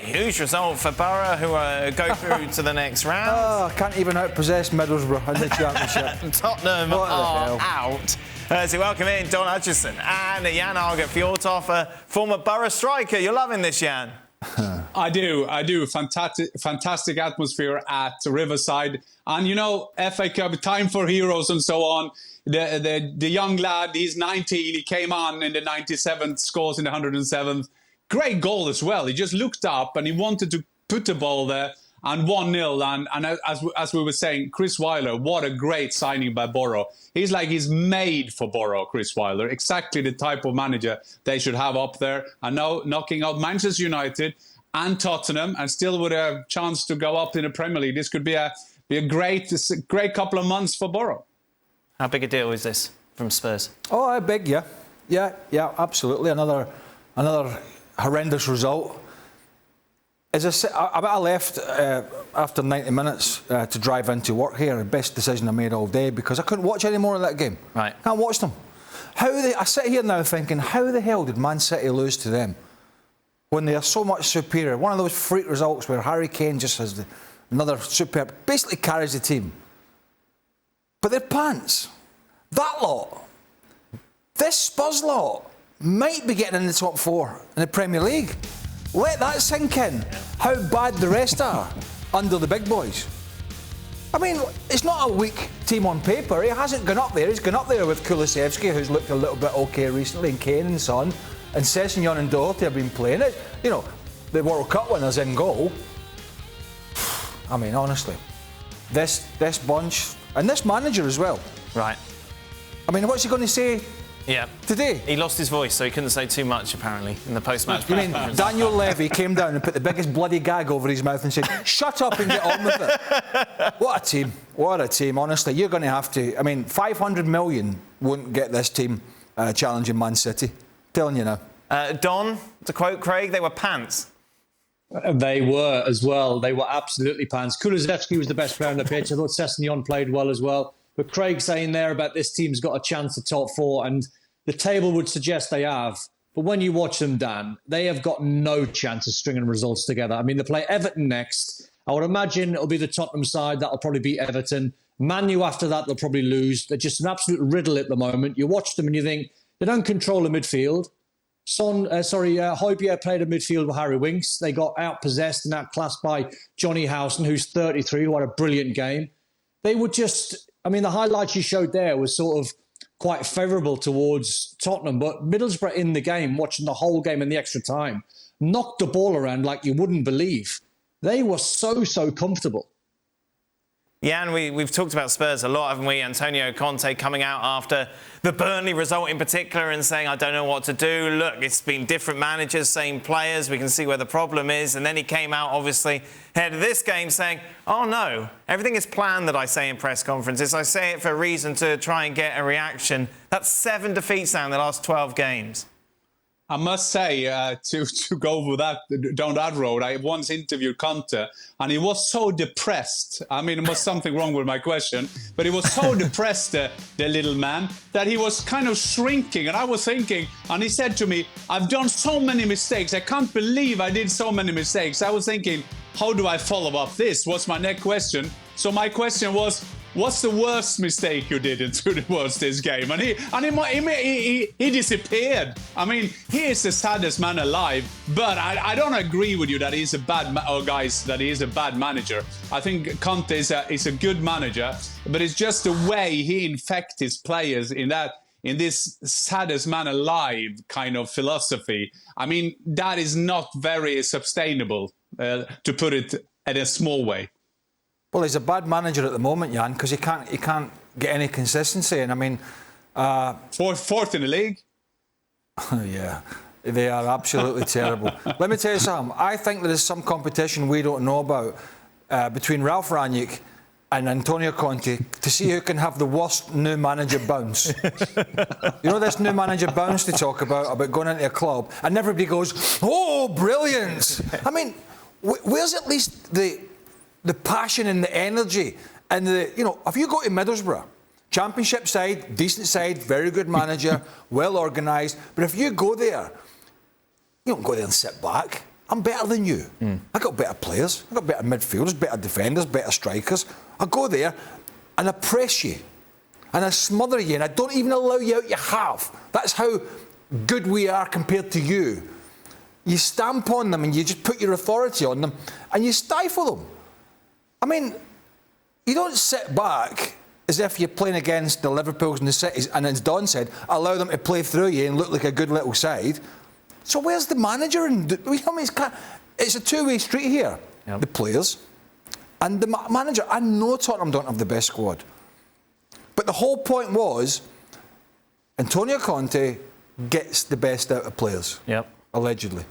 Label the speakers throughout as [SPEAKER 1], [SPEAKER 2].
[SPEAKER 1] huge result for Borough, who go through to the next round.
[SPEAKER 2] Oh, can't even outpossess Middlesbrough in the Championship.
[SPEAKER 1] Tottenham are out. So welcome in Don Hutchison and Jan Arget Fjordhoff, a former Borough striker. You're loving this, Jan.
[SPEAKER 3] I do. Fantastic atmosphere at Riverside. And, you know, FA Cup, time for heroes and so on. The young lad, he's 19. He came on in the 97th, scores in the 107th. Great goal as well. He just looked up and he wanted to put the ball there. And 1-0. And as we were saying, Chris Wilder, what a great signing by Borough. He's made for Borough, Chris Wilder. Exactly the type of manager they should have up there. And now knocking out Manchester United and Tottenham and still with a chance to go up in the Premier League. This could be a great couple of months for Borough.
[SPEAKER 1] How big a deal is this from Spurs?
[SPEAKER 2] Oh, big, yeah. Yeah, absolutely. Another horrendous result. As I said, I left after 90 minutes to drive into work here. The best decision I made all day because I couldn't watch any more of that game.
[SPEAKER 1] Right.
[SPEAKER 2] Can't watch them. I sit here now thinking, how the hell did Man City lose to them when they are so much superior? One of those freak results where Harry Kane just has another superb, basically carries the team. But their pants, that lot, this Spurs lot might be getting in the top four in the Premier League. Let that sink in, how bad the rest are under the big boys. I mean, it's not a weak team on paper. He hasn't gone up there. He's gone up there with Kulusevski, who's looked a little bit OK recently, and Kane and Son, and Sessegnon and Doherty have been playing it. You know, the World Cup winners in goal. I mean, honestly, this bunch, and this manager as well.
[SPEAKER 1] Right.
[SPEAKER 2] I mean, what's he going to say today?
[SPEAKER 1] He lost his voice, so he couldn't say too much, apparently, in the post-match.
[SPEAKER 2] You mean Daniel Levy came down and put the biggest bloody gag over his mouth and said, shut up and get on with it. What a team. What a team. Honestly, you're going to have to... I mean, 500 million wouldn't get this team challenging Man City. Telling you now.
[SPEAKER 1] Don, to quote Craig, they were pants.
[SPEAKER 4] They were as well. They were absolutely pants. Kulusevski was the best player on the pitch. I thought Sessegnon played well as well. But Craig saying there about this team's got a chance to top four, and the table would suggest they have. But when you watch them, Dan, they have got no chance of stringing results together. I mean, they play Everton next. I would imagine it'll be the Tottenham side. That'll probably beat Everton. Man U after that, they'll probably lose. They're just an absolute riddle at the moment. You watch them and you think, they don't control the midfield. Højbjerg played a midfield with Harry Winks. They got outpossessed and outclassed by Johnny Howson, who's 33, who had a brilliant game. They were just... I mean, the highlights you showed there was sort of quite favourable towards Tottenham, but Middlesbrough in the game, watching the whole game in the extra time, knocked the ball around like you wouldn't believe. They were so comfortable.
[SPEAKER 1] Yeah, and we've talked about Spurs a lot, haven't we? Antonio Conte coming out after the Burnley result in particular and saying, I don't know what to do. Look, it's been different managers, same players. We can see where the problem is. And then he came out, obviously, ahead of this game saying, oh, no, everything is planned that I say in press conferences. I say it for a reason to try and get a reaction. That's 7 defeats now in the last 12 games.
[SPEAKER 3] I must say, to go over down that road, I once interviewed Conte, and he was so depressed. I mean, there was something wrong with my question, but he was so depressed, the little man, that he was kind of shrinking. And I was thinking, and he said to me, I've done so many mistakes. I can't believe I did so many mistakes. I was thinking, how do I follow up this? What's my next question? So my question was, what's the worst mistake you did towards this game? And he disappeared. I mean, he is the saddest man alive. But I don't agree with you that he's a bad manager. I think Conte is a good manager, but it's just the way he infects his players in this saddest man alive kind of philosophy. I mean, that is not very sustainable, to put it in a small way.
[SPEAKER 2] Well, he's a bad manager at the moment, Jan, because he can't get any consistency. And I mean,
[SPEAKER 3] fourth in the league.
[SPEAKER 2] Yeah, they are absolutely terrible. Let me tell you something. I think there is some competition we don't know about between Ralph Rangnick and Antonio Conte to see who can have the worst new manager bounce. You know this new manager bounce they talk about going into a club, and everybody goes, "Oh, brilliant!" I mean, where's at least the passion and the energy and if you go to Middlesbrough, championship side, decent side, very good manager, well organised, but if you go there, you don't go there and sit back. I'm better than you. I got better players. I got better midfielders, better defenders, better strikers. I go there and I press you and I smother you and I don't even allow you out your half. That's how good we are compared to you. You stamp on them and you just put your authority on them and you stifle them. I mean, you don't sit back as if you're playing against the Liverpools and the Cities and, as Don said, allow them to play through you and look like a good little side. So where's the manager? It's a two-way street here. Yep. The players and the manager. I know Tottenham don't have the best squad. But the whole point was Antonio Conte gets the best out of players.
[SPEAKER 1] Yep.
[SPEAKER 2] Allegedly.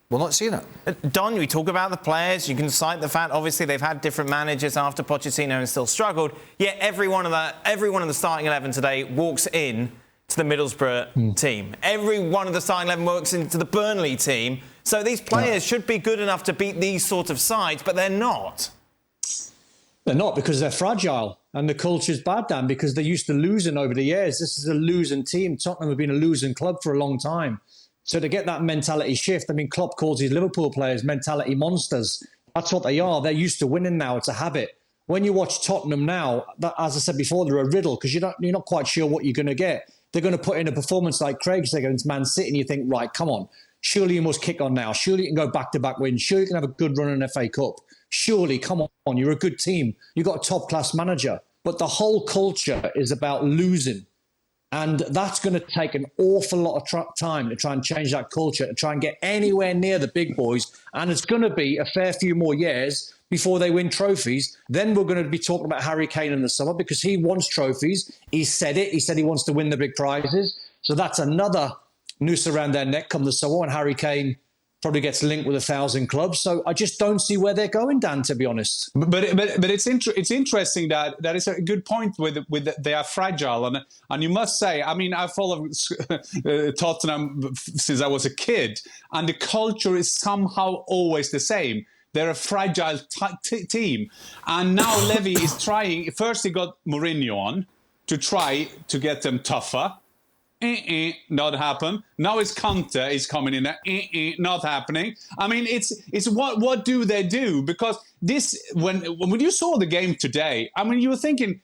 [SPEAKER 2] We're not seeing it.
[SPEAKER 1] Don, we talk about the players. You can cite the fact, obviously, they've had different managers after Pochettino and still struggled. Yet every one of the starting 11 today walks in to the Middlesbrough team. Every one of the starting 11 works into the Burley team. So these players should be good enough to beat these sort of sides, but they're not.
[SPEAKER 4] They're not because they're fragile and the culture's bad, Dan, because they're used to losing over the years. This is a losing team. Tottenham have been a losing club for a long time. So to get that mentality shift, I mean, Klopp calls his Liverpool players mentality monsters. That's what they are. They're used to winning now. It's a habit. When you watch Tottenham now, as I said before, they're a riddle because you're not quite sure what you're going to get. They're going to put in a performance like Craig's against Man City and you think, right, come on. Surely you must kick on now. Surely you can go back-to-back wins. Surely you can have a good run in an FA Cup. Surely, come on, you're a good team. You've got a top-class manager. But the whole culture is about losing. And that's going to take an awful lot of time to try and change that culture, to try and get anywhere near the big boys. And it's going to be a fair few more years before they win trophies. Then we're going to be talking about Harry Kane in the summer because he wants trophies. He said it. He said he wants to win the big prizes. So that's another noose around their neck come the summer. And Harry Kane probably gets linked with 1,000 clubs. So I just don't see where they're going, Dan, to be honest.
[SPEAKER 3] But it's interesting that is a good point with they are fragile. And you must say, I mean, I follow Tottenham since I was a kid. And the culture is somehow always the same. They're a fragile team. And now Levy is trying. First, he got Mourinho on to try to get them tougher. Not happen. Now it's Conte is coming in. Not happening. I mean, it's what do they do? Because this when you saw the game today, I mean, you were thinking,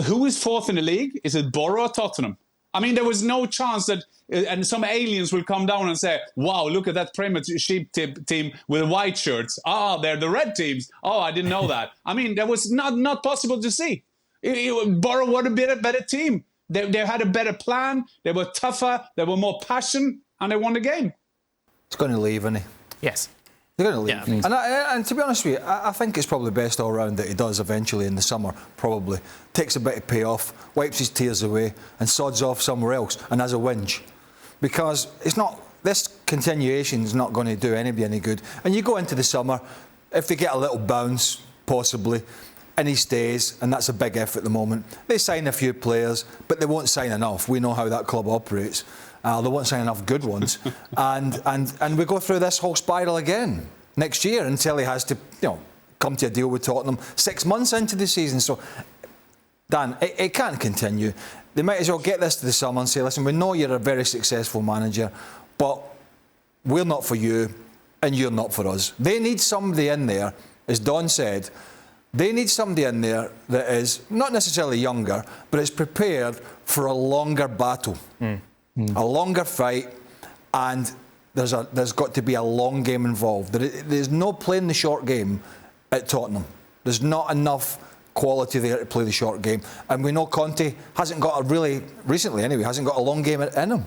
[SPEAKER 3] who is fourth in the league? Is it Borough or Tottenham? I mean, there was no chance that and some aliens will come down and say, wow, look at that Premiership team with white shirts. They're the red teams. Oh, I didn't know that. I mean, that was not possible to see. Borough were a better team. They had a better plan. They were tougher. They were more passion, and they won the game.
[SPEAKER 2] It's going to leave, isn't he?
[SPEAKER 1] Yes.
[SPEAKER 2] They're going to leave. Yeah. And to be honest with you, I think it's probably best all round that he does eventually in the summer, probably. Takes a bit of payoff, wipes his tears away, and sods off somewhere else and has a whinge. Because this continuation is not going to do anybody any good. And you go into the summer, if they get a little bounce, possibly, and he stays, and that's a big effort at the moment. They sign a few players, but they won't sign enough. We know how that club operates. They won't sign enough good ones. and we go through this whole spiral again next year until he has to, come to a deal with Tottenham 6 months into the season. So, Dan, it can't continue. They might as well get this to the summer and say, listen, we know you're a very successful manager, but we're not for you, and you're not for us. They need somebody in there, as Don said. They need somebody in there that is not necessarily younger, but is prepared for a longer battle, a longer fight, and there's got to be a long game involved. There's no playing the short game at Tottenham. There's not enough quality there to play the short game, and we know Conte hasn't got recently anyway, hasn't got a long game in him.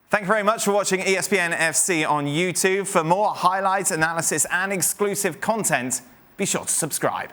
[SPEAKER 1] Thank you very much for watching ESPN FC on YouTube. For more highlights, analysis, and exclusive content, be sure to subscribe.